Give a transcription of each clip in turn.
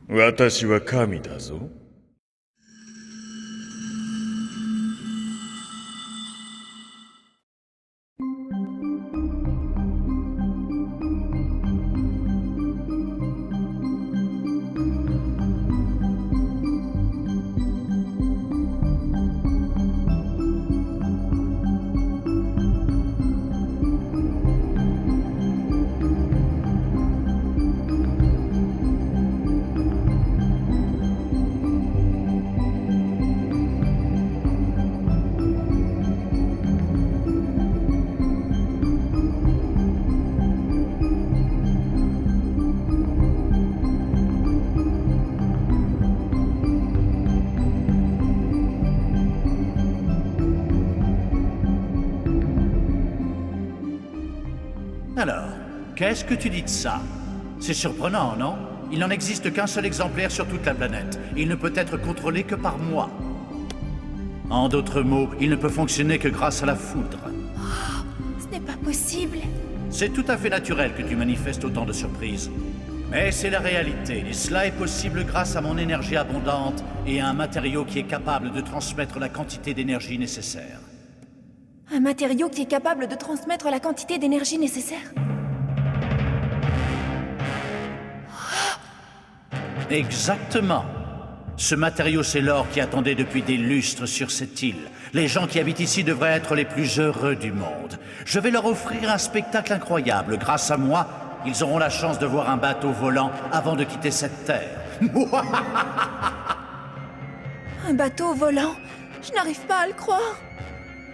私は神だぞ。Alors, qu'est-ce que tu dis de ça? C'est surprenant, non? Il n'en existe qu'un seul exemplaire sur toute la planète. Il ne peut être contrôlé que par moi. En d'autres mots, il ne peut fonctionner que grâce à la foudre. Oh, ce n'est pas possible. C'est tout à fait naturel que tu manifestes autant de surprises. Mais c'est la réalité, et cela est possible grâce à mon énergie abondante et à un matériau qui est capable de transmettre la quantité d'énergie nécessaire. Un matériau qui est capable de transmettre la quantité d'énergie nécessaire. Exactement. Ce matériau, c'est l'or qui attendait depuis des lustres sur cette île. Les gens qui habitent ici devraient être les plus heureux du monde. Je vais leur offrir un spectacle incroyable. Grâce à moi, ils auront la chance de voir un bateau volant avant de quitter cette terre. Un bateau volant? Je n'arrive pas à le croire.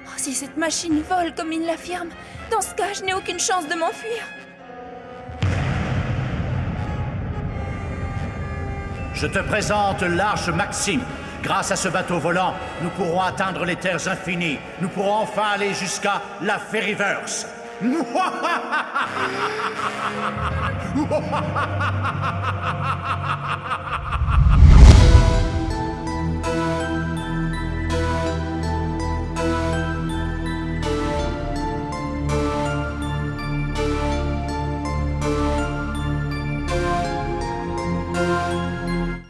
Oh, si cette machine vole comme il l'affirme, dans ce cas, je n'ai aucune chance de m'enfuir. Je te présente l'Arche Maxime. Grâce à ce bateau volant, nous pourrons atteindre les terres infinies. Nous pourrons enfin aller jusqu'à la Fairyverse.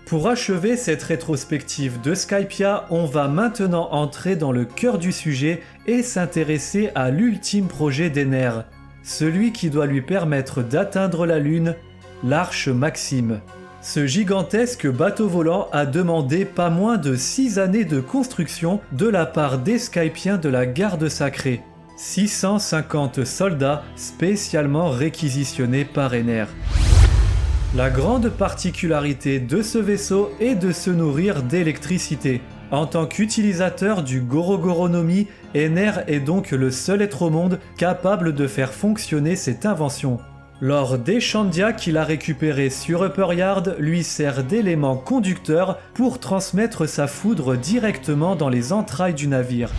Pour achever cette rétrospective de Skypiea, on va maintenant entrer dans le cœur du sujet et s'intéresser à l'ultime projet d'Ener, celui qui doit lui permettre d'atteindre la Lune, l'Arche Maxime. Ce gigantesque bateau volant a demandé pas moins de 6 années de construction de la part des Skypiens de la Garde Sacrée. 650 soldats spécialement réquisitionnés par Ener. La grande particularité de ce vaisseau est de se nourrir d'électricité. En tant qu'utilisateur du Gorogoronomi, Ener est donc le seul être au monde capable de faire fonctionner cette invention. L'or d'Echandia qu'il a récupéré sur Upper Yard lui sert d'élément conducteur pour transmettre sa foudre directement dans les entrailles du navire.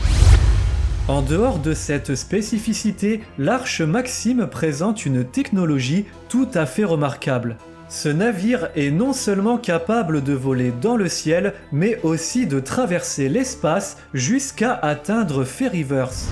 En dehors de cette spécificité, l'Arche Maxime présente une technologie tout à fait remarquable. Ce navire est non seulement capable de voler dans le ciel, mais aussi de traverser l'espace jusqu'à atteindre Fairyverse.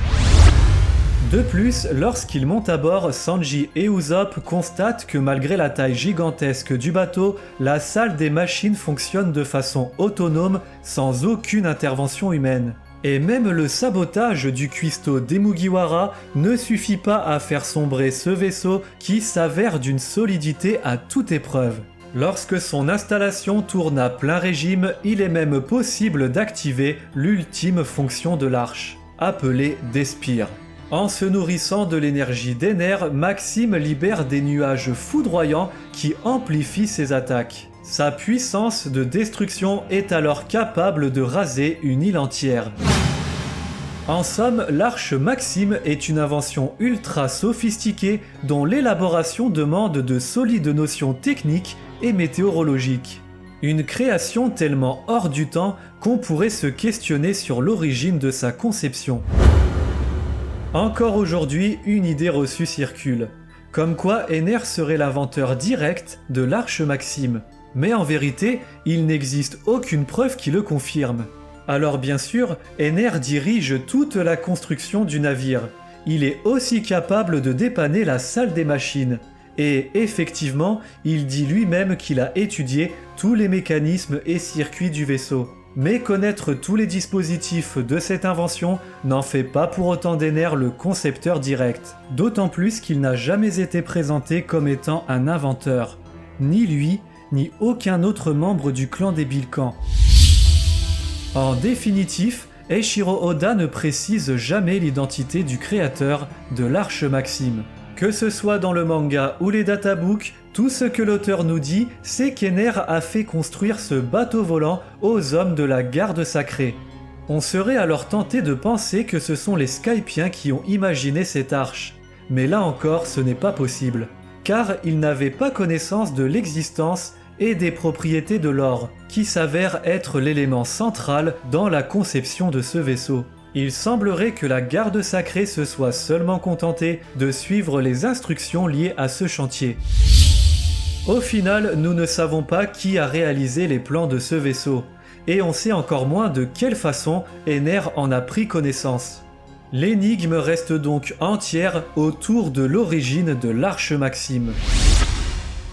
De plus, lorsqu'ils montent à bord, Sanji et Usopp constatent que malgré la taille gigantesque du bateau, la salle des machines fonctionne de façon autonome, sans aucune intervention humaine. Et même le sabotage du cuistot d'Emugiwara ne suffit pas à faire sombrer ce vaisseau qui s'avère d'une solidité à toute épreuve. Lorsque son installation tourne à plein régime, il est même possible d'activer l'ultime fonction de l'arche, appelée Despire. En se nourrissant de l'énergie d'Ener, Maxime libère des nuages foudroyants qui amplifient ses attaques. Sa puissance de destruction est alors capable de raser une île entière. En somme, l'Arche Maxime est une invention ultra sophistiquée dont l'élaboration demande de solides notions techniques et météorologiques. Une création tellement hors du temps qu'on pourrait se questionner sur l'origine de sa conception. Encore aujourd'hui, une idée reçue circule, comme quoi Ener serait l'inventeur direct de l'Arche Maxime. Mais en vérité, il n'existe aucune preuve qui le confirme. Alors bien sûr, Ener dirige toute la construction du navire. Il est aussi capable de dépanner la salle des machines. et effectivement, il dit lui-même qu'il a étudié tous les mécanismes et circuits du vaisseau. Mais connaître tous les dispositifs de cette invention n'en fait pas pour autant d'Ener le concepteur direct, d'autant plus qu'il n'a jamais été présenté comme étant un inventeur. Ni lui, ni aucun autre membre du clan des Bilkans. En définitif, Eiichiro Oda ne précise jamais l'identité du créateur de l'Arche Maxime. Que ce soit dans le manga ou les databooks, tout ce que l'auteur nous dit, c'est qu'Ener a fait construire ce bateau volant aux hommes de la garde sacrée. On serait alors tenté de penser que ce sont les Skypiens qui ont imaginé cette arche. Mais là encore, ce n'est pas possible, car ils n'avaient pas connaissance de l'existence et des propriétés de l'or, qui s'avère être l'élément central dans la conception de ce vaisseau. Il semblerait que la garde sacrée se soit seulement contentée de suivre les instructions liées à ce chantier. Au final, nous ne savons pas qui a réalisé les plans de ce vaisseau, et on sait encore moins de quelle façon Ener en a pris connaissance. L'énigme reste donc entière autour de l'origine de l'Arche Maxime.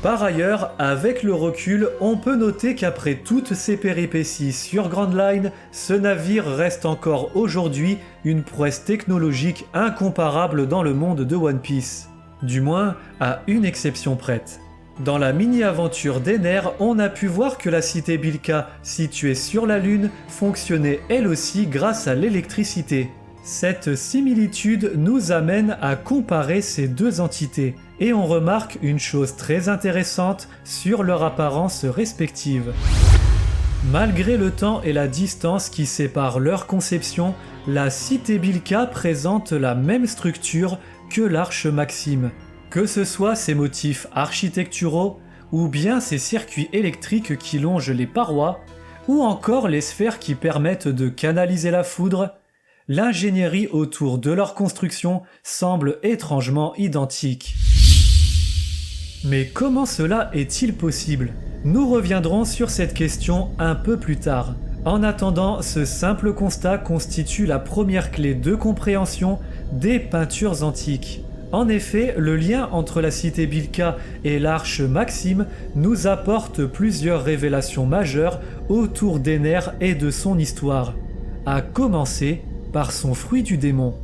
Par ailleurs, avec le recul, on peut noter qu'après toutes ces péripéties sur Grand Line, ce navire reste encore aujourd'hui une prouesse technologique incomparable dans le monde de One Piece. Du moins, à une exception prête. Dans la mini-aventure d'Ener, on a pu voir que la cité Bilka, située sur la Lune, fonctionnait elle aussi grâce à l'électricité. Cette similitude nous amène à comparer ces deux entités, et on remarque une chose très intéressante sur leur apparence respective. Malgré le temps et la distance qui séparent leur conception, la cité Bilka présente la même structure que l'Arche Maxime, que ce soit ses motifs architecturaux, ou bien ses circuits électriques qui longent les parois, ou encore les sphères qui permettent de canaliser la foudre. L'ingénierie autour de leur construction semble étrangement identique. Mais comment cela est-il possible ? Nous reviendrons sur cette question un peu plus tard. En attendant, ce simple constat constitue la première clé de compréhension des peintures antiques. En effet, le lien entre la cité Bilka et l'Arche Maxime nous apporte plusieurs révélations majeures autour d'Ener et de son histoire, à commencer par son fruit du démon.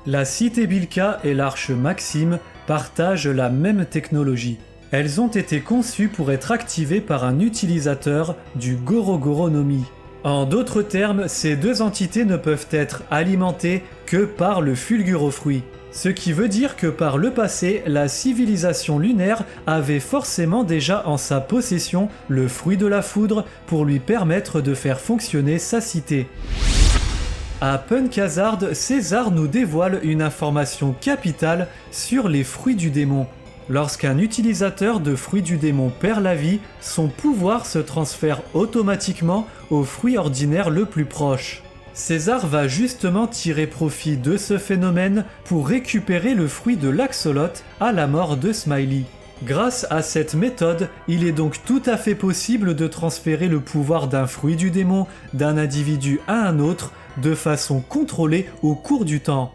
La cité Bilka et l'Arche Maxime partagent la même technologie. Elles ont été conçues pour être activées par un utilisateur du Gorogoro no Mi. En d'autres termes, ces deux entités ne peuvent être alimentées que par le fulgurofruit. Ce qui veut dire que par le passé, la civilisation lunaire avait forcément déjà en sa possession le fruit de la foudre pour lui permettre de faire fonctionner sa cité. À Punk Hazard, César nous dévoile une information capitale sur les fruits du démon. Lorsqu'un utilisateur de fruits du démon perd la vie, son pouvoir se transfère automatiquement au fruit ordinaire le plus proche. César va justement tirer profit de ce phénomène pour récupérer le fruit de l'axolote à la mort de Smiley. Grâce à cette méthode, il est donc tout à fait possible de transférer le pouvoir d'un fruit du démon d'un individu à un autre de façon contrôlée au cours du temps.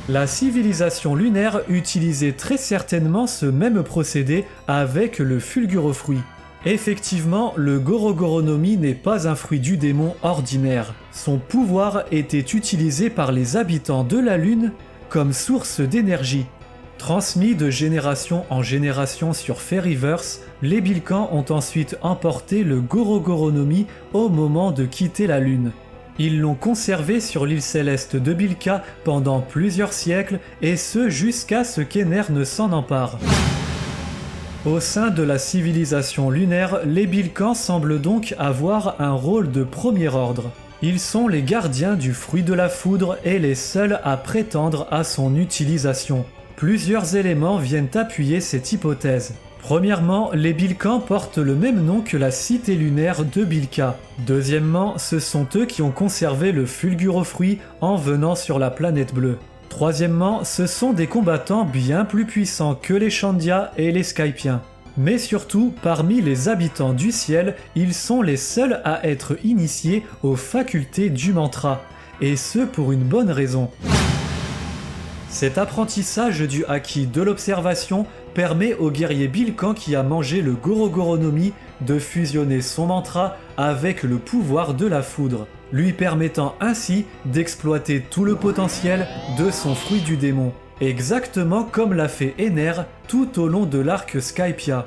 La civilisation lunaire utilisait très certainement ce même procédé avec le fulgurofruit. Effectivement, le Gorogoro no Mi n'est pas un fruit du démon ordinaire. Son pouvoir était utilisé par les habitants de la Lune comme source d'énergie. Transmis de génération en génération sur Fairyverse, les Bilkans ont ensuite emporté le Gorogoro no Mi au moment de quitter la Lune. Ils l'ont conservé sur l'île céleste de Bilka pendant plusieurs siècles, et ce jusqu'à ce qu'Ener ne s'en empare. Au sein de la civilisation lunaire, les Bilkans semblent donc avoir un rôle de premier ordre. Ils sont les gardiens du fruit de la foudre et les seuls à prétendre à son utilisation. Plusieurs éléments viennent appuyer cette hypothèse. Premièrement, les Bilkans portent le même nom que la cité lunaire de Bilka. Deuxièmement, ce sont eux qui ont conservé le fulgurofruit en venant sur la planète bleue. Troisièmement, ce sont des combattants bien plus puissants que les Shandia et les Skypiens. Mais surtout, parmi les habitants du ciel, ils sont les seuls à être initiés aux facultés du mantra, et ce pour une bonne raison. Cet apprentissage du haki de l'observation permet au guerrier Bilkan qui a mangé le Gorogoro no Mi de fusionner son mantra avec le pouvoir de la foudre, lui permettant ainsi d'exploiter tout le potentiel de son fruit du démon, exactement comme l'a fait Ener tout au long de l'arc Skypia.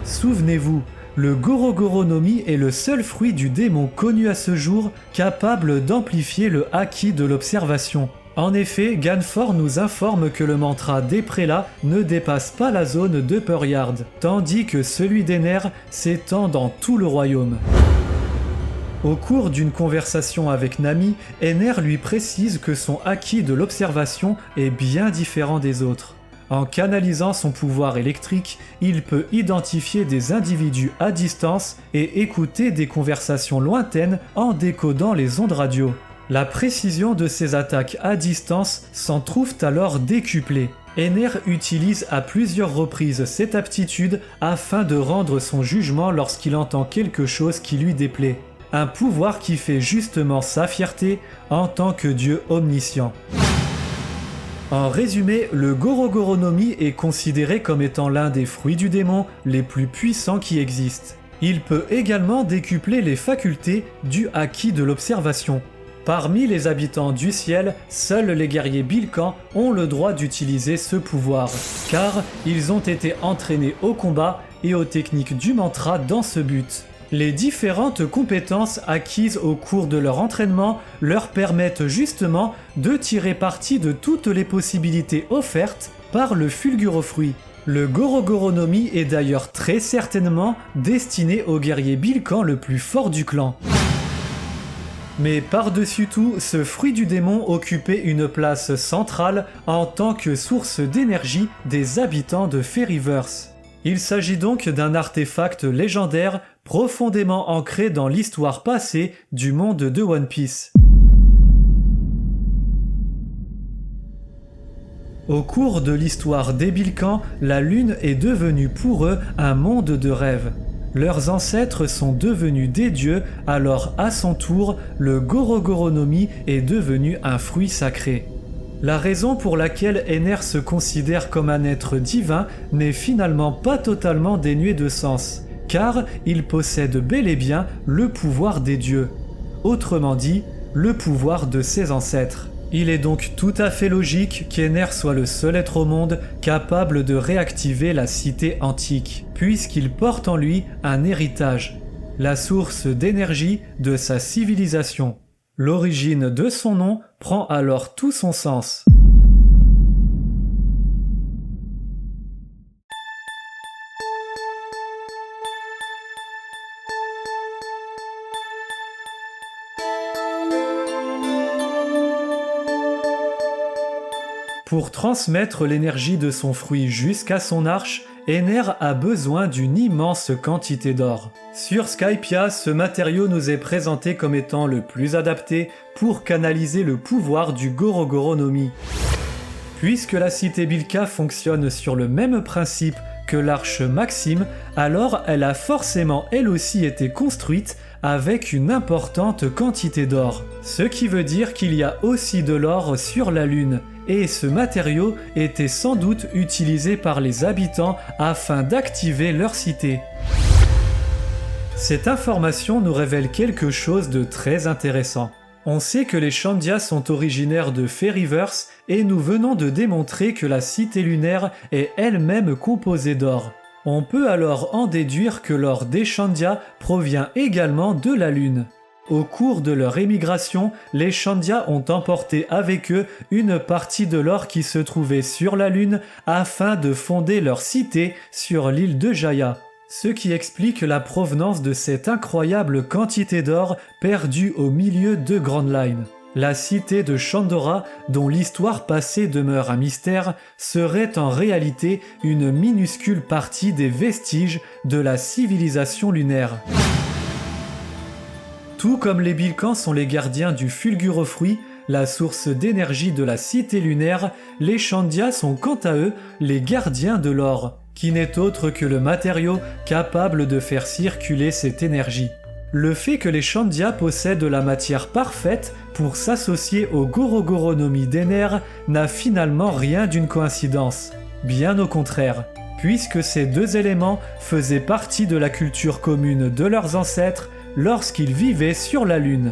Souvenez-vous, le Gorogoro no Mi est le seul fruit du démon connu à ce jour capable d'amplifier le haki de l'observation. En effet, Ganfor nous informe que le mantra des prélats ne dépasse pas la zone de Peryard, tandis que celui d'Ener s'étend dans tout le royaume. Au cours d'une conversation avec Nami, Ener lui précise que son haki de l'observation est bien différent des autres. En canalisant son pouvoir électrique, il peut identifier des individus à distance et écouter des conversations lointaines en décodant les ondes radio. La précision de ses attaques à distance s'en trouve alors décuplée. Ener utilise à plusieurs reprises cette aptitude afin de rendre son jugement lorsqu'il entend quelque chose qui lui déplaît. Un pouvoir qui fait justement sa fierté en tant que dieu omniscient. En résumé, le Gorogoro no Mi est considéré comme étant l'un des fruits du démon les plus puissants qui existent. Il peut également décupler les facultés du haki de l'observation. Parmi les habitants du ciel, seuls les guerriers Bilkan ont le droit d'utiliser ce pouvoir, car ils ont été entraînés au combat et aux techniques du mantra dans ce but. Les différentes compétences acquises au cours de leur entraînement leur permettent justement de tirer parti de toutes les possibilités offertes par le Fulgurofruit. Le Gorogoro no Mi est d'ailleurs très certainement destiné au guerrier Bilkan le plus fort du clan. Mais par-dessus tout, ce fruit du démon occupait une place centrale en tant que source d'énergie des habitants de Fairyverse. Il s'agit donc d'un artefact légendaire profondément ancré dans l'histoire passée du monde de One Piece. Au cours de l'histoire des Bilkan, la Lune est devenue pour eux un monde de rêve. Leurs ancêtres sont devenus des dieux, alors à son tour, le Gorogoro no Mi est devenu un fruit sacré. La raison pour laquelle Ener se considère comme un être divin n'est finalement pas totalement dénuée de sens, car il possède bel et bien le pouvoir des dieux. Autrement dit, le pouvoir de ses ancêtres. Il est donc tout à fait logique qu'Ener soit le seul être au monde capable de réactiver la cité antique, puisqu'il porte en lui un héritage, la source d'énergie de sa civilisation. L'origine de son nom prend alors tout son sens. Pour transmettre l'énergie de son fruit jusqu'à son arche, Ener a besoin d'une immense quantité d'or. Sur Skypia, ce matériau nous est présenté comme étant le plus adapté pour canaliser le pouvoir du Gorogoro no Mi. Puisque la cité Bilka fonctionne sur le même principe que l'arche Maxime, alors elle a forcément elle aussi été construite avec une importante quantité d'or. Ce qui veut dire qu'il y a aussi de l'or sur la Lune. Et ce matériau était sans doute utilisé par les habitants afin d'activer leur cité. Cette information nous révèle quelque chose de très intéressant. On sait que les Shandia sont originaires de Fairyverse et nous venons de démontrer que la cité lunaire est elle-même composée d'or. On peut alors en déduire que l'or des Shandia provient également de la Lune. Au cours de leur émigration, les Shandia ont emporté avec eux une partie de l'or qui se trouvait sur la Lune afin de fonder leur cité sur l'île de Jaya. Ce qui explique la provenance de cette incroyable quantité d'or perdue au milieu de Grand Line. La cité de Shandora, dont l'histoire passée demeure un mystère, serait en réalité une minuscule partie des vestiges de la civilisation lunaire. Tout comme les Bilkans sont les gardiens du Fulgurofruit, la source d'énergie de la cité lunaire, les Shandia sont quant à eux les gardiens de l'or, qui n'est autre que le matériau capable de faire circuler cette énergie. Le fait que les Shandia possèdent la matière parfaite pour s'associer au Gorogoronomi d'Ener n'a finalement rien d'une coïncidence. Bien au contraire, puisque ces deux éléments faisaient partie de la culture commune de leurs ancêtres lorsqu'ils vivaient sur la Lune.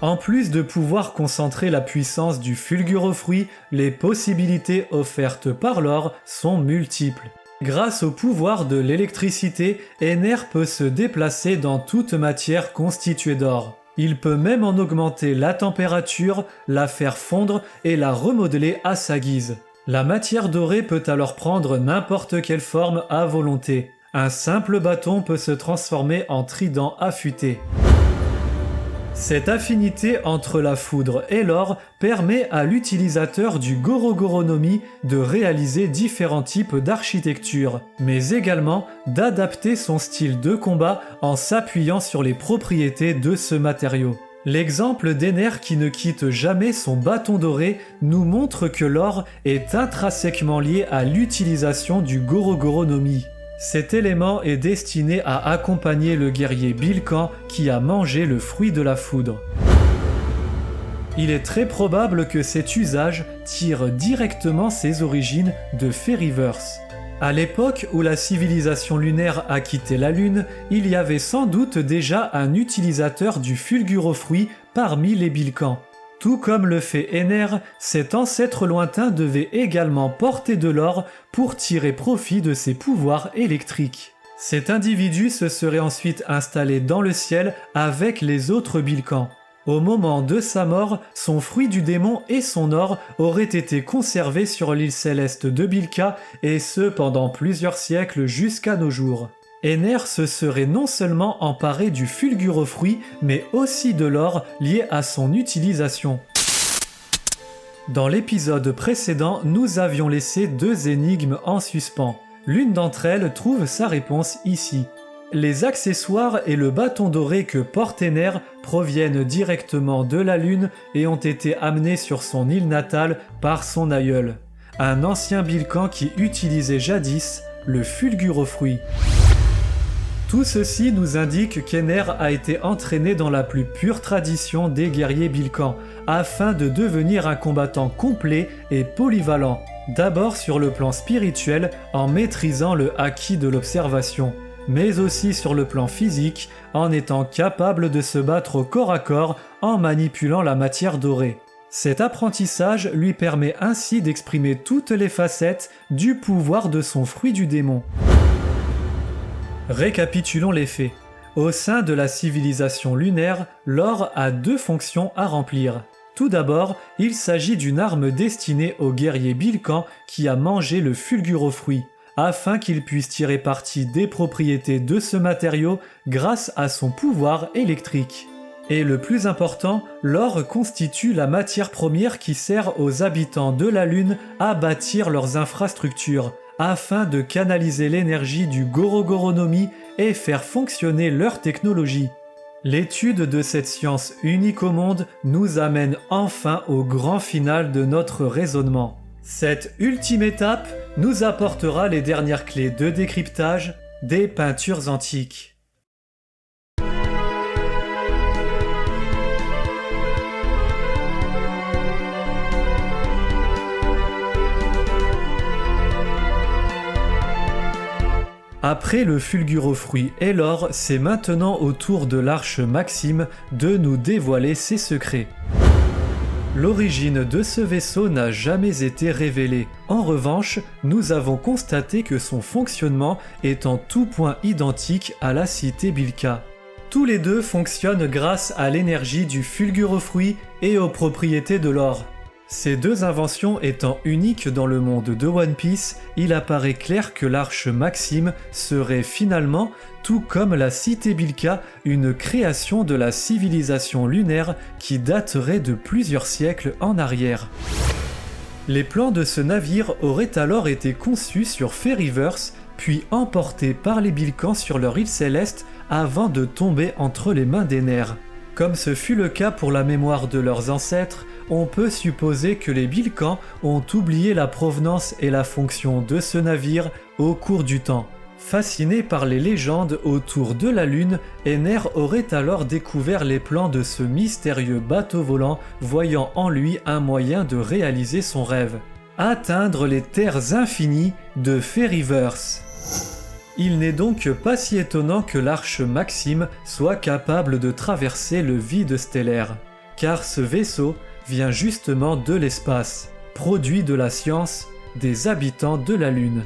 En plus de pouvoir concentrer la puissance du fulgurofruit, les possibilités offertes par l'or sont multiples. Grâce au pouvoir de l'électricité, Ener peut se déplacer dans toute matière constituée d'or. Il peut même en augmenter la température, la faire fondre et la remodeler à sa guise. La matière dorée peut alors prendre n'importe quelle forme à volonté. Un simple bâton peut se transformer en trident affûté. Cette affinité entre la foudre et l'or permet à l'utilisateur du Gorogoronomi de réaliser différents types d'architecture, mais également d'adapter son style de combat en s'appuyant sur les propriétés de ce matériau. L'exemple d'Ener qui ne quitte jamais son bâton doré nous montre que l'or est intrinsèquement lié à l'utilisation du Gorogoronomi. Cet élément est destiné à accompagner le guerrier Bilkan qui a mangé le fruit de la foudre. Il est très probable que cet usage tire directement ses origines de Fairyverse. À l'époque où la civilisation lunaire a quitté la Lune, il y avait sans doute déjà un utilisateur du fulgurofruit parmi les Bilkans. Tout comme le fait Ener, cet ancêtre lointain devait également porter de l'or pour tirer profit de ses pouvoirs électriques. Cet individu se serait ensuite installé dans le ciel avec les autres Bilkans. Au moment de sa mort, son fruit du démon et son or auraient été conservés sur l'île céleste de Bilka, et ce pendant plusieurs siècles jusqu'à nos jours. Ener se serait non seulement emparé du fulgurofruit, mais aussi de l'or lié à son utilisation. Dans l'épisode précédent, nous avions laissé deux énigmes en suspens. L'une d'entre elles trouve sa réponse ici. Les accessoires et le bâton doré que porte Ener proviennent directement de la Lune et ont été amenés sur son île natale par son aïeul, un ancien Bilkan qui utilisait jadis le fulgurofruit. Tout ceci nous indique qu'Ener a été entraîné dans la plus pure tradition des guerriers Bilkans, afin de devenir un combattant complet et polyvalent, d'abord sur le plan spirituel en maîtrisant le haki de l'observation, mais aussi sur le plan physique en étant capable de se battre au corps à corps en manipulant la matière dorée. Cet apprentissage lui permet ainsi d'exprimer toutes les facettes du pouvoir de son fruit du démon. Récapitulons les faits. Au sein de la civilisation lunaire, l'or a deux fonctions à remplir. Tout d'abord, il s'agit d'une arme destinée au guerrier Bilkan qui a mangé le fulgurofruit, afin qu'il puisse tirer parti des propriétés de ce matériau grâce à son pouvoir électrique. Et le plus important, l'or constitue la matière première qui sert aux habitants de la Lune à bâtir leurs infrastructures, afin de canaliser l'énergie du Gorogoronomi et faire fonctionner leur technologie. L'étude de cette science unique au monde nous amène enfin au grand final de notre raisonnement. Cette ultime étape nous apportera les dernières clés de décryptage des peintures antiques. Après le fulgurofruit et l'or, c'est maintenant au tour de l'arche Maxime de nous dévoiler ses secrets. L'origine de ce vaisseau n'a jamais été révélée. En revanche, nous avons constaté que son fonctionnement est en tout point identique à la cité Bilka. Tous les deux fonctionnent grâce à l'énergie du fulgurofruit et aux propriétés de l'or. Ces deux inventions étant uniques dans le monde de One Piece, il apparaît clair que l'arche Maxime serait finalement, tout comme la cité Bilka, une création de la civilisation lunaire qui daterait de plusieurs siècles en arrière. Les plans de ce navire auraient alors été conçus sur Fairyverse, puis emportés par les Bilkans sur leur île céleste avant de tomber entre les mains d'Ener. Comme ce fut le cas pour la mémoire de leurs ancêtres, on peut supposer que les Bilkans ont oublié la provenance et la fonction de ce navire au cours du temps. Fasciné par les légendes autour de la Lune, Ener aurait alors découvert les plans de ce mystérieux bateau volant, voyant en lui un moyen de réaliser son rêve. Atteindre les terres infinies de Fairyverse. Il n'est donc pas si étonnant que l'Arche Maxime soit capable de traverser le vide stellaire, car ce vaisseau vient justement de l'espace, produit de la science des habitants de la Lune.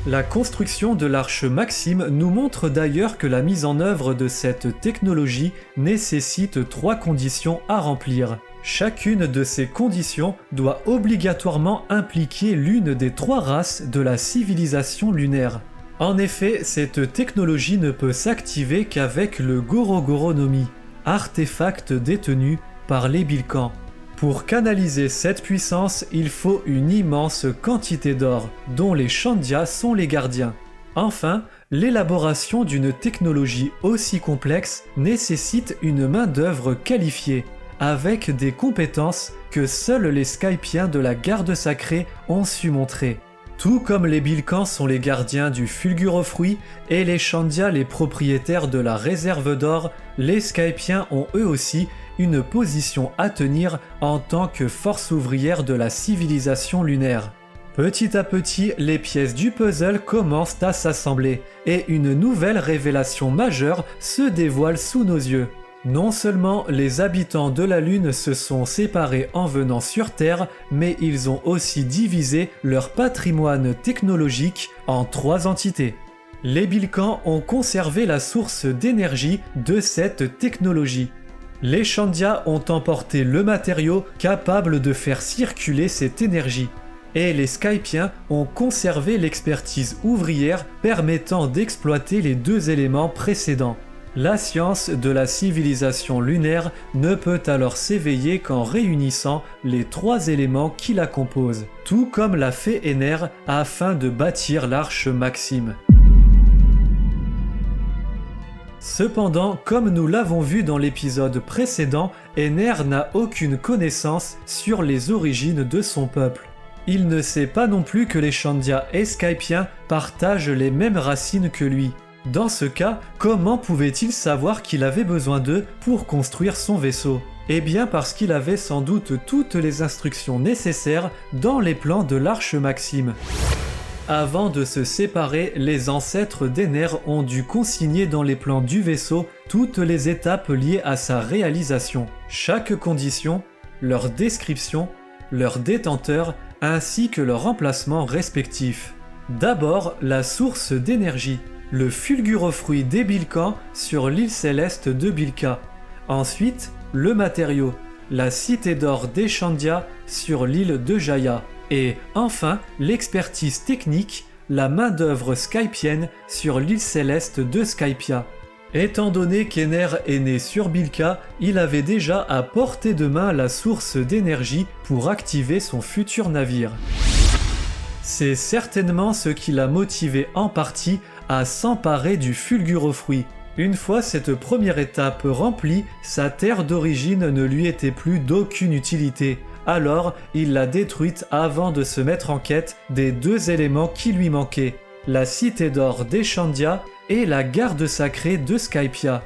La construction de l'Arche Maxime nous montre d'ailleurs que la mise en œuvre de cette technologie nécessite 3 conditions à remplir. Chacune de ces conditions doit obligatoirement impliquer l'une des 3 races de la civilisation lunaire. En effet, cette technologie ne peut s'activer qu'avec le Gorogoronomi, artefact détenu par les Bilkans. Pour canaliser cette puissance, il faut une immense quantité d'or, dont les Shandia sont les gardiens. Enfin, l'élaboration d'une technologie aussi complexe nécessite une main-d'œuvre qualifiée, avec des compétences que seuls les Skypiens de la Garde Sacrée ont su montrer. Tout comme les Bilkans sont les gardiens du Fulgurofruit et les Shandia les propriétaires de la réserve d'or, les Skypiens ont eux aussi une position à tenir en tant que force ouvrière de la civilisation lunaire. Petit à petit, les pièces du puzzle commencent à s'assembler et une nouvelle révélation majeure se dévoile sous nos yeux. Non seulement les habitants de la Lune se sont séparés en venant sur Terre, mais ils ont aussi divisé leur patrimoine technologique en 3 entités. Les Bilkans ont conservé la source d'énergie de cette technologie. Les Shandia ont emporté le matériau capable de faire circuler cette énergie. Et les Skypiens ont conservé l'expertise ouvrière permettant d'exploiter les 2 éléments précédents. La science de la civilisation lunaire ne peut alors s'éveiller qu'en réunissant les 3 éléments qui la composent, tout comme l'a fait Ener afin de bâtir l'Arche Maxime. Cependant, comme nous l'avons vu dans l'épisode précédent, Ener n'a aucune connaissance sur les origines de son peuple. Il ne sait pas non plus que les Shandia et Skypiens partagent les mêmes racines que lui. Dans ce cas, comment pouvait-il savoir qu'il avait besoin d'eux pour construire son vaisseau? Eh bien parce qu'il avait sans doute toutes les instructions nécessaires dans les plans de l'Arche Maxime. Avant de se séparer, les ancêtres d'Ener ont dû consigner dans les plans du vaisseau toutes les étapes liées à sa réalisation. Chaque condition, leur description, leur détenteur, ainsi que leur emplacement respectif. D'abord, la source d'énergie, le fulgurofruit des Bilkans sur l'île céleste de Bilka. Ensuite, le matériau, la cité d'or des Shandia sur l'île de Jaya. Et enfin, l'expertise technique, la main-d'œuvre skypienne sur l'île céleste de Skypia. Étant donné qu'Ener est né sur Bilka, il avait déjà à portée de main la source d'énergie pour activer son futur navire. C'est certainement ce qui l'a motivé en partie à s'emparer du fulgurofruit. Une fois cette première étape remplie, sa terre d'origine ne lui était plus d'aucune utilité. Alors, il l'a détruite avant de se mettre en quête des 2 éléments qui lui manquaient, la cité d'or des Shandia et la garde sacrée de Skypia.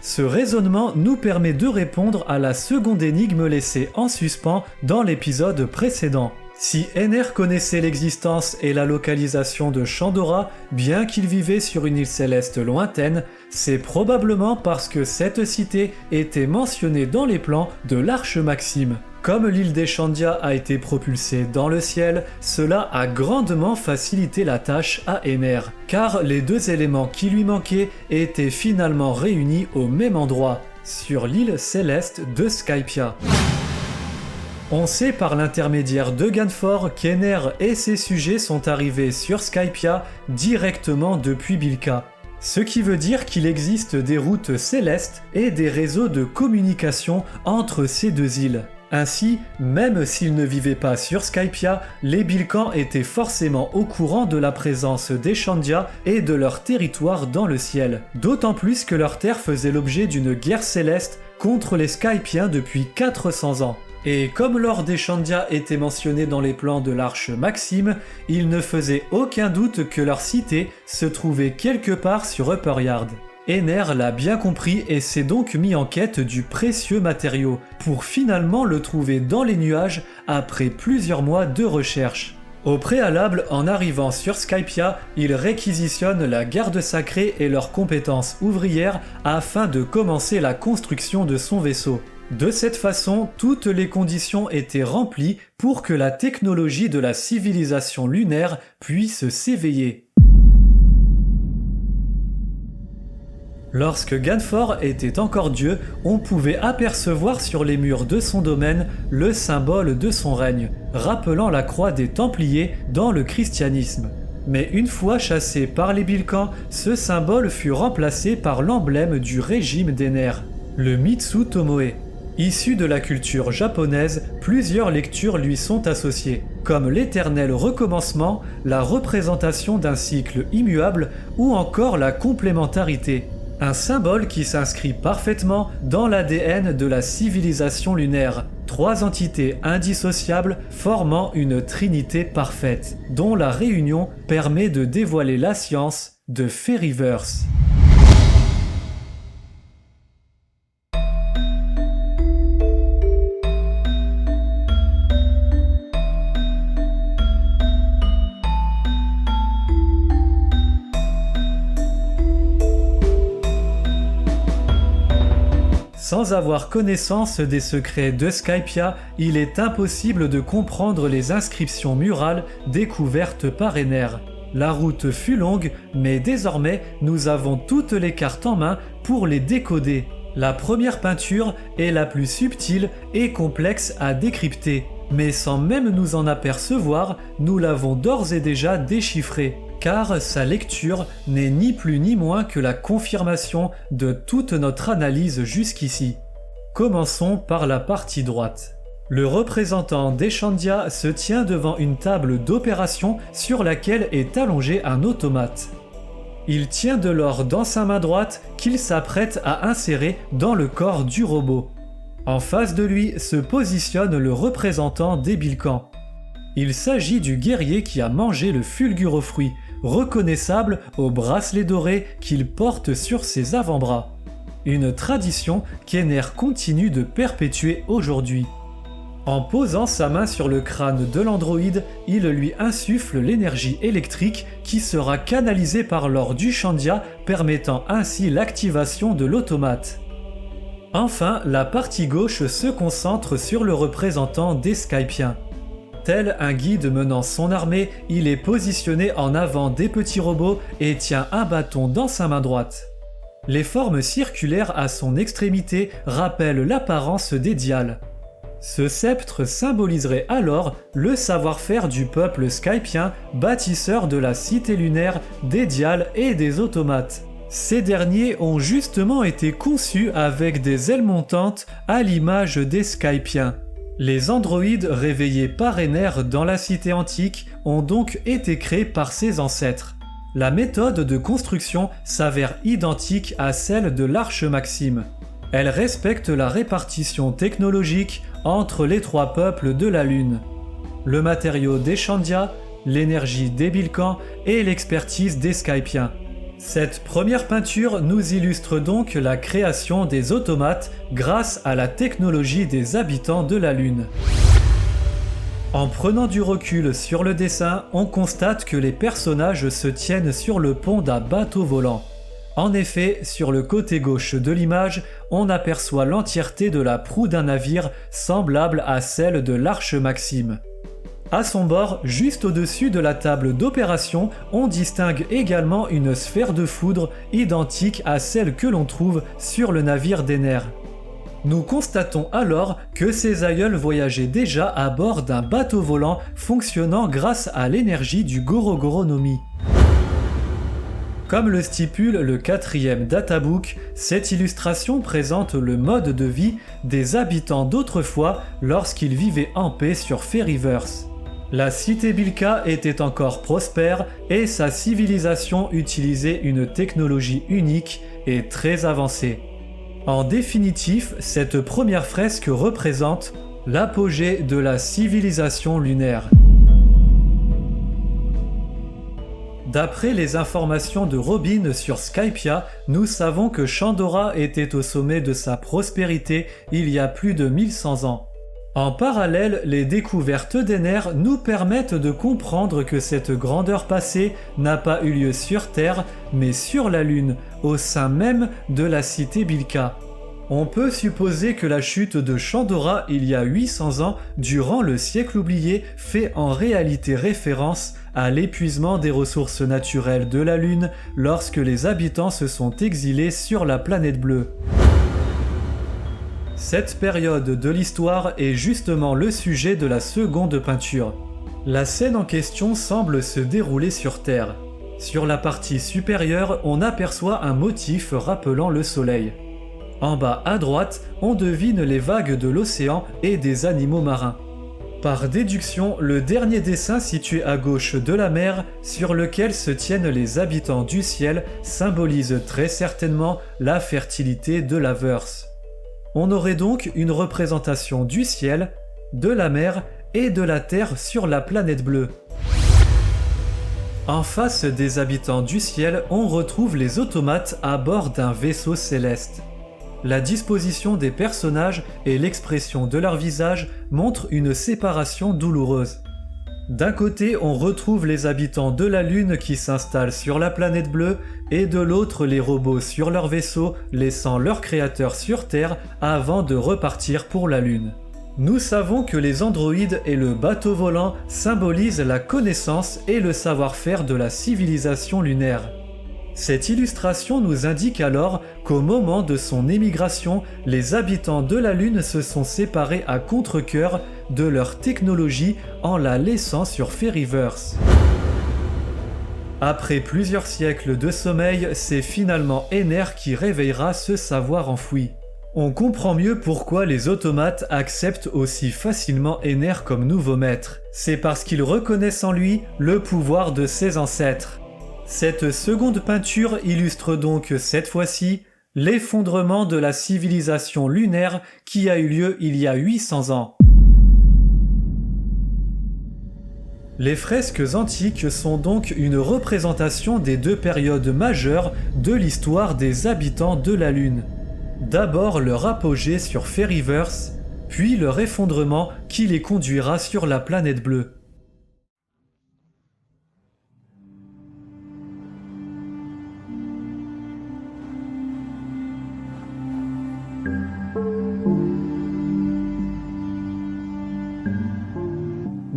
Ce raisonnement nous permet de répondre à la seconde énigme laissée en suspens dans l'épisode précédent. Si Ener connaissait l'existence et la localisation de Chandora, bien qu'il vivait sur une île céleste lointaine, c'est probablement parce que cette cité était mentionnée dans les plans de l'Arche Maxime. Comme l'île des Shandia a été propulsée dans le ciel, cela a grandement facilité la tâche à Ener, car les 2 éléments qui lui manquaient étaient finalement réunis au même endroit, sur l'île céleste de Skypia. On sait par l'intermédiaire de Ganfor qu'Ener et ses sujets sont arrivés sur Skypia directement depuis Bilka. Ce qui veut dire qu'il existe des routes célestes et des réseaux de communication entre ces 2 îles. Ainsi, même s'ils ne vivaient pas sur Skypia, les Bilkans étaient forcément au courant de la présence des Shandia et de leur territoire dans le ciel. D'autant plus que leur terre faisait l'objet d'une guerre céleste contre les Skypiens depuis 400 ans. Et comme l'or des Shandia était mentionné dans les plans de l'Arche Maxime, il ne faisait aucun doute que leur cité se trouvait quelque part sur Upper Yard. Ener l'a bien compris et s'est donc mis en quête du précieux matériau, pour finalement le trouver dans les nuages après plusieurs mois de recherche. Au préalable, en arrivant sur Skypia, il réquisitionne la garde sacrée et leurs compétences ouvrières afin de commencer la construction de son vaisseau. De cette façon, toutes les conditions étaient remplies pour que la technologie de la civilisation lunaire puisse s'éveiller. Lorsque Ganfor était encore Dieu, on pouvait apercevoir sur les murs de son domaine le symbole de son règne, rappelant la croix des Templiers dans le christianisme. Mais une fois chassé par les Bilkans, ce symbole fut remplacé par l'emblème du régime d'Ener, le Mitsu Tomoe. Issu de la culture japonaise, plusieurs lectures lui sont associées, comme l'éternel recommencement, la représentation d'un cycle immuable ou encore la complémentarité. Un symbole qui s'inscrit parfaitement dans l'ADN de la civilisation lunaire. 3 entités indissociables formant une trinité parfaite, dont la réunion permet de dévoiler la science de Fairyverse. Sans avoir connaissance des secrets de Skypia, il est impossible de comprendre les inscriptions murales découvertes par Ener. La route fut longue, mais désormais nous avons toutes les cartes en main pour les décoder. La première peinture est la plus subtile et complexe à décrypter, mais sans même nous en apercevoir, nous l'avons d'ores et déjà déchiffrée. Car sa lecture n'est ni plus ni moins que la confirmation de toute notre analyse jusqu'ici. Commençons par la partie droite. Le représentant des Shandia se tient devant une table d'opération sur laquelle est allongé un automate. Il tient de l'or dans sa main droite qu'il s'apprête à insérer dans le corps du robot. En face de lui se positionne le représentant des Bilkans. Il s'agit du guerrier qui a mangé le fulgurofruit, reconnaissable au bracelet doré qu'il porte sur ses avant-bras. Une tradition qu'Ener continue de perpétuer aujourd'hui. En posant sa main sur le crâne de l'androïde, il lui insuffle l'énergie électrique qui sera canalisée par l'or du Shandia, permettant ainsi l'activation de l'automate. Enfin, la partie gauche se concentre sur le représentant des Skypiens. Tel un guide menant son armée, il est positionné en avant des petits robots et tient un bâton dans sa main droite. Les formes circulaires à son extrémité rappellent l'apparence des dials. Ce sceptre symboliserait alors le savoir-faire du peuple skypien, bâtisseur de la cité lunaire, des dials et des automates. Ces derniers ont justement été conçus avec des ailes montantes à l'image des Skypiens. Les androïdes réveillés par Ener dans la cité antique ont donc été créés par ses ancêtres. La méthode de construction s'avère identique à celle de l'Arche Maxime. Elle respecte la répartition technologique entre les 3 peuples de la Lune. Le matériau des Shandia, l'énergie des Bilkans et l'expertise des Skypiens. Cette première peinture nous illustre donc la création des automates grâce à la technologie des habitants de la Lune. En prenant du recul sur le dessin, on constate que les personnages se tiennent sur le pont d'un bateau volant. En effet, sur le côté gauche de l'image, on aperçoit l'entièreté de la proue d'un navire semblable à celle de l'Arche Maxime. À son bord, juste au-dessus de la table d'opération, on distingue également une sphère de foudre identique à celle que l'on trouve sur le navire d'Ener. Nous constatons alors que ses aïeuls voyageaient déjà à bord d'un bateau volant fonctionnant grâce à l'énergie du Gorogoro no Mi. Comme le stipule le 4e databook, cette illustration présente le mode de vie des habitants d'autrefois lorsqu'ils vivaient en paix sur Fairyverse. La cité Bilka était encore prospère et sa civilisation utilisait une technologie unique et très avancée. En définitif, cette première fresque représente l'apogée de la civilisation lunaire. D'après les informations de Robin sur Skypia, nous savons que Chandora était au sommet de sa prospérité il y a plus de 1100 ans. En parallèle, les découvertes d'Ener nous permettent de comprendre que cette grandeur passée n'a pas eu lieu sur Terre, mais sur la Lune, au sein même de la cité Bilka. On peut supposer que la chute de Chandora il y a 800 ans, durant le siècle oublié, fait en réalité référence à l'épuisement des ressources naturelles de la Lune lorsque les habitants se sont exilés sur la planète bleue. Cette période de l'histoire est justement le sujet de la seconde peinture. La scène en question semble se dérouler sur Terre. Sur la partie supérieure, on aperçoit un motif rappelant le soleil. En bas à droite, on devine les vagues de l'océan et des animaux marins. Par déduction, le dernier dessin situé à gauche de la mer, sur lequel se tiennent les habitants du ciel, symbolise très certainement la fertilité de la verse. On aurait donc une représentation du ciel, de la mer et de la terre sur la planète bleue. En face des habitants du ciel, on retrouve les automates à bord d'un vaisseau céleste. La disposition des personnages et l'expression de leur visage montrent une séparation douloureuse. D'un côté, on retrouve les habitants de la Lune qui s'installent sur la planète bleue, et de l'autre les robots sur leur vaisseau, laissant leur créateur sur Terre avant de repartir pour la Lune. Nous savons que les androïdes et le bateau volant symbolisent la connaissance et le savoir-faire de la civilisation lunaire. Cette illustration nous indique alors qu'au moment de son émigration, les habitants de la Lune se sont séparés à contre-cœur de leur technologie en la laissant sur Fairyverse. Après plusieurs siècles de sommeil, c'est finalement Ener qui réveillera ce savoir enfoui. On comprend mieux pourquoi les automates acceptent aussi facilement Ener comme nouveau maître. C'est parce qu'ils reconnaissent en lui le pouvoir de ses ancêtres. Cette seconde peinture illustre donc cette fois-ci l'effondrement de la civilisation lunaire qui a eu lieu il y a 800 ans. Les fresques antiques sont donc une représentation des deux périodes majeures de l'histoire des habitants de la Lune. D'abord leur apogée sur Fairyverse, puis leur effondrement qui les conduira sur la planète bleue.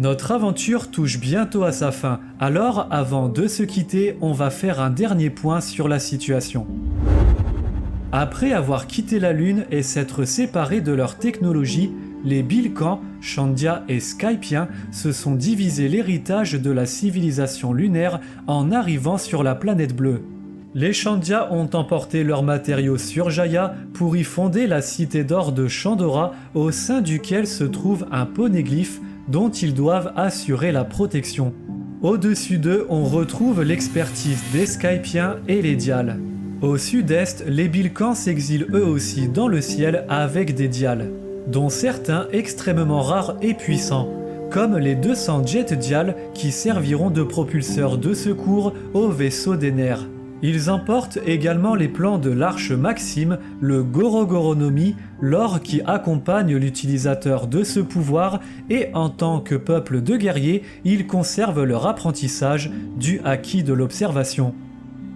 Notre aventure touche bientôt à sa fin, alors avant de se quitter, on va faire un dernier point sur la situation. Après avoir quitté la Lune et s'être séparés de leur technologie, les Bilkans, Chandia et Skypiens se sont divisés l'héritage de la civilisation lunaire en arrivant sur la planète bleue. Les Chandia ont emporté leurs matériaux sur Jaya pour y fonder la cité d'or de Chandora, au sein duquel se trouve un poneglyphe dont ils doivent assurer la protection. Au-dessus d'eux, on retrouve l'expertise des Skypiens et les Dials. Au sud-est, les Bilkans s'exilent eux aussi dans le ciel avec des Dials, dont certains extrêmement rares et puissants, comme les 200 Jet Dials qui serviront de propulseurs de secours au vaisseau d'Ener. Ils emportent également les plans de l'arche Maxime, le Gorogoronomi, l'or qui accompagne l'utilisateur de ce pouvoir, et en tant que peuple de guerriers, ils conservent leur apprentissage du acquis de l'observation.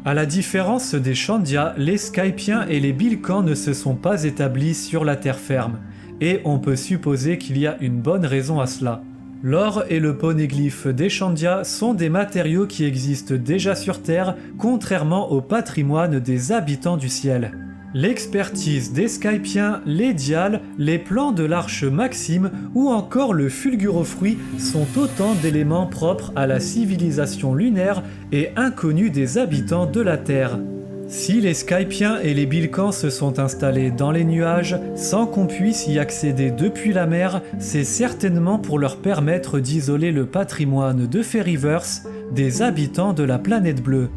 À la différence des Chandia, les Skypiens et les Bilkans ne se sont pas établis sur la terre ferme, et on peut supposer qu'il y a une bonne raison à cela. L'or et le poneglyphe des Chandia sont des matériaux qui existent déjà sur Terre, contrairement au patrimoine des habitants du ciel. L'expertise des Skypiens, les dials, les plans de l'arche Maxime ou encore le fulgurofruit sont autant d'éléments propres à la civilisation lunaire et inconnus des habitants de la Terre. Si les Skypiens et les Bilkans se sont installés dans les nuages sans qu'on puisse y accéder depuis la mer, c'est certainement pour leur permettre d'isoler le patrimoine de Fairyverse des habitants de la planète bleue.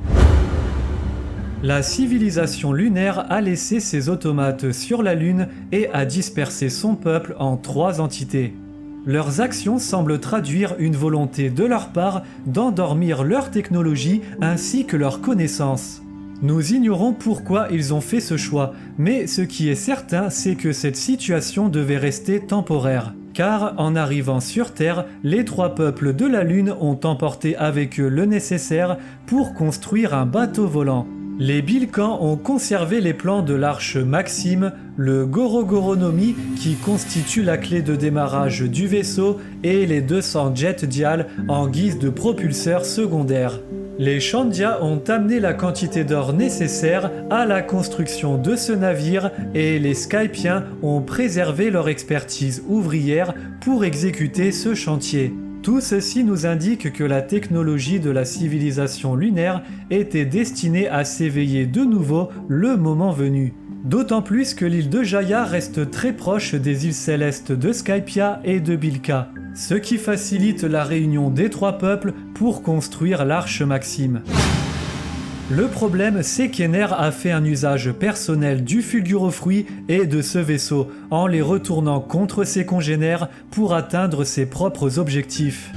La civilisation lunaire a laissé ses automates sur la Lune et a dispersé son peuple en 3 entités. Leurs actions semblent traduire une volonté de leur part d'endormir leur technologie ainsi que leurs connaissances. Nous ignorons pourquoi ils ont fait ce choix, mais ce qui est certain, c'est que cette situation devait rester temporaire. Car en arrivant sur Terre, les 3 peuples de la Lune ont emporté avec eux le nécessaire pour construire un bateau volant. Les Bilkans ont conservé les plans de l'arche Maxime, le Gorogoronomi qui constitue la clé de démarrage du vaisseau et les 200 jet dials en guise de propulseurs secondaires. Les Chandia ont amené la quantité d'or nécessaire à la construction de ce navire et les Skypiens ont préservé leur expertise ouvrière pour exécuter ce chantier. Tout ceci nous indique que la technologie de la civilisation lunaire était destinée à s'éveiller de nouveau le moment venu. D'autant plus que l'île de Jaya reste très proche des îles célestes de Skypia et de Bilka, ce qui facilite la réunion des 3 peuples pour construire l'arche Maxime. Le problème, c'est qu'Ener a fait un usage personnel du fulgurofruit et de ce vaisseau, en les retournant contre ses congénères pour atteindre ses propres objectifs.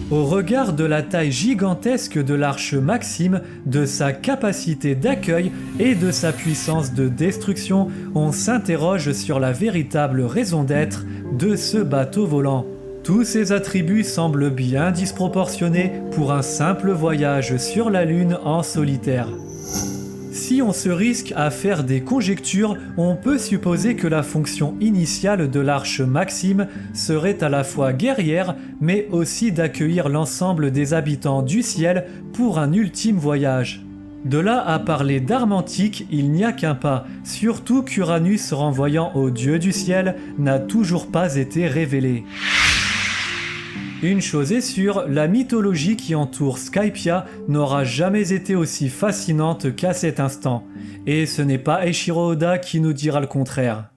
Au regard de la taille gigantesque de l'arche Maxime, de sa capacité d'accueil et de sa puissance de destruction, on s'interroge sur la véritable raison d'être de ce bateau volant. Tous ces attributs semblent bien disproportionnés pour un simple voyage sur la Lune en solitaire. Si on se risque à faire des conjectures, on peut supposer que la fonction initiale de l'arche Maxime serait à la fois guerrière, mais aussi d'accueillir l'ensemble des habitants du ciel pour un ultime voyage. De là à parler d'arme antique, il n'y a qu'un pas, surtout qu'Uranus renvoyant aux dieux du ciel n'a toujours pas été révélé. Une chose est sûre, la mythologie qui entoure Skypia n'aura jamais été aussi fascinante qu'à cet instant. Et ce n'est pas Eiichiro Oda qui nous dira le contraire.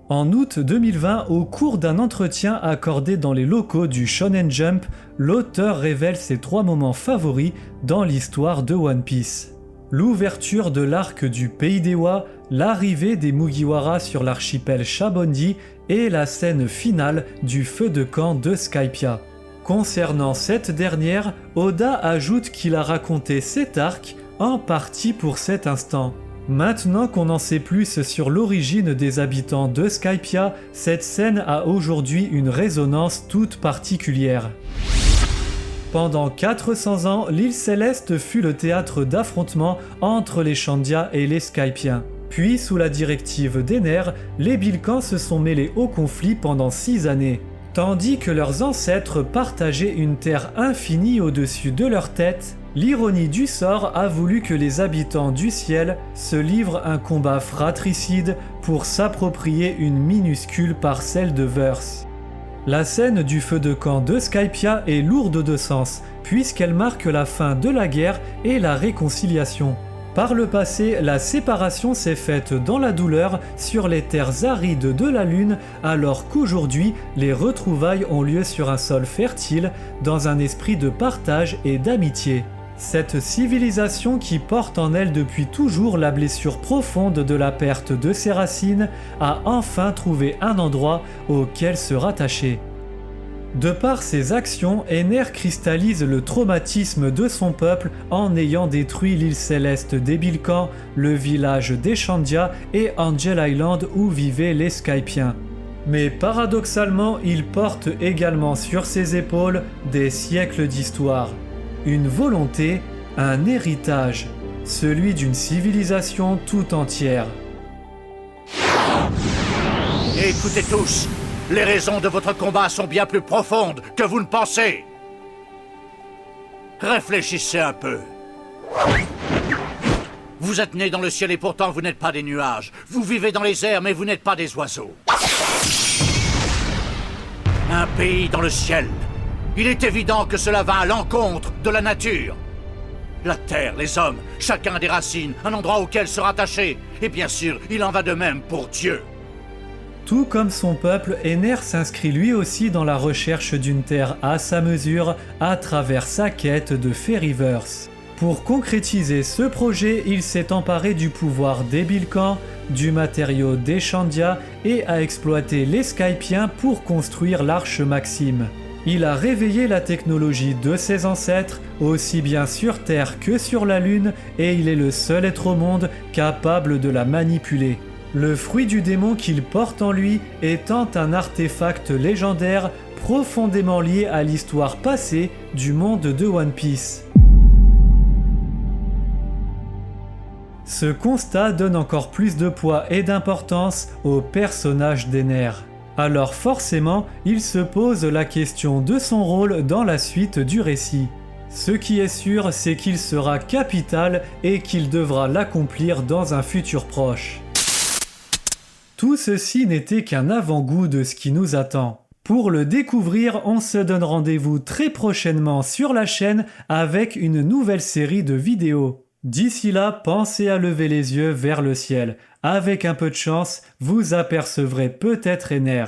En août 2020, au cours d'un entretien accordé dans les locaux du Shonen Jump, l'auteur révèle ses 3 moments favoris dans l'histoire de One Piece. L'ouverture de l'arc du Pays d'Ewa, l'arrivée des Mugiwara sur l'archipel Shabondi et la scène finale du feu de camp de Skypia. Concernant cette dernière, Oda ajoute qu'il a raconté cet arc en partie pour cet instant. Maintenant qu'on en sait plus sur l'origine des habitants de Skypia, cette scène a aujourd'hui une résonance toute particulière. Pendant 400 ans, l'île céleste fut le théâtre d'affrontements entre les Chandia et les Skypiens. Puis, sous la directive d'Ener, les Bilkans se sont mêlés au conflit pendant 6 années. Tandis que leurs ancêtres partageaient une terre infinie au-dessus de leur tête, l'ironie du sort a voulu que les habitants du ciel se livrent un combat fratricide pour s'approprier une minuscule parcelle de Verse. La scène du feu de camp de Skypia est lourde de sens, puisqu'elle marque la fin de la guerre et la réconciliation. Par le passé, la séparation s'est faite dans la douleur sur les terres arides de la Lune, alors qu'aujourd'hui, les retrouvailles ont lieu sur un sol fertile, dans un esprit de partage et d'amitié. Cette civilisation qui porte en elle depuis toujours la blessure profonde de la perte de ses racines a enfin trouvé un endroit auquel se rattacher. De par ses actions, Ener cristallise le traumatisme de son peuple en ayant détruit l'île céleste des Bilkans, le village des Chandia et Angel Island où vivaient les Skypiens. Mais paradoxalement, il porte également sur ses épaules des siècles d'histoire. Une volonté, un héritage, celui d'une civilisation tout entière. Écoutez tous, Les raisons de votre combat sont bien plus profondes que vous ne pensez. Réfléchissez un peu. Vous êtes nés dans le ciel et pourtant vous n'êtes pas des nuages. Vous vivez dans les airs mais vous n'êtes pas des oiseaux. Un pays dans le ciel. Il est évident que cela va à l'encontre de la nature. La terre, les hommes, chacun a des racines, un endroit auquel se rattacher. Et bien sûr, il en va de même pour Dieu. Tout comme son peuple, Ener s'inscrit lui aussi dans la recherche d'une terre à sa mesure à travers sa quête de Fairyverse. Pour concrétiser ce projet, il s'est emparé du pouvoir des Bilkans, du matériau des Chandia et a exploité les Skypiens pour construire l'Arche Maxime. Il a réveillé la technologie de ses ancêtres, aussi bien sur Terre que sur la Lune, et il est le seul être au monde capable de la manipuler. Le fruit du démon qu'il porte en lui étant un artefact légendaire profondément lié à l'histoire passée du monde de One Piece. Ce constat donne encore plus de poids et d'importance au personnage d'Ener. Alors forcément, il se pose la question de son rôle dans la suite du récit. Ce qui est sûr, c'est qu'il sera capital et qu'il devra l'accomplir dans un futur proche. Tout ceci n'était qu'un avant-goût de ce qui nous attend. Pour le découvrir, on se donne rendez-vous très prochainement sur la chaîne avec une nouvelle série de vidéos. D'ici là, pensez à lever les yeux vers le ciel. Avec un peu de chance, vous apercevrez peut-être Ener.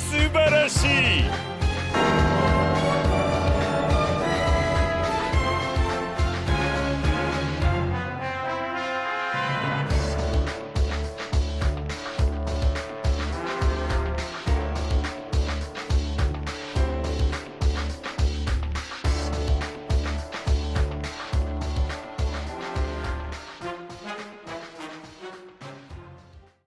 Subarashi!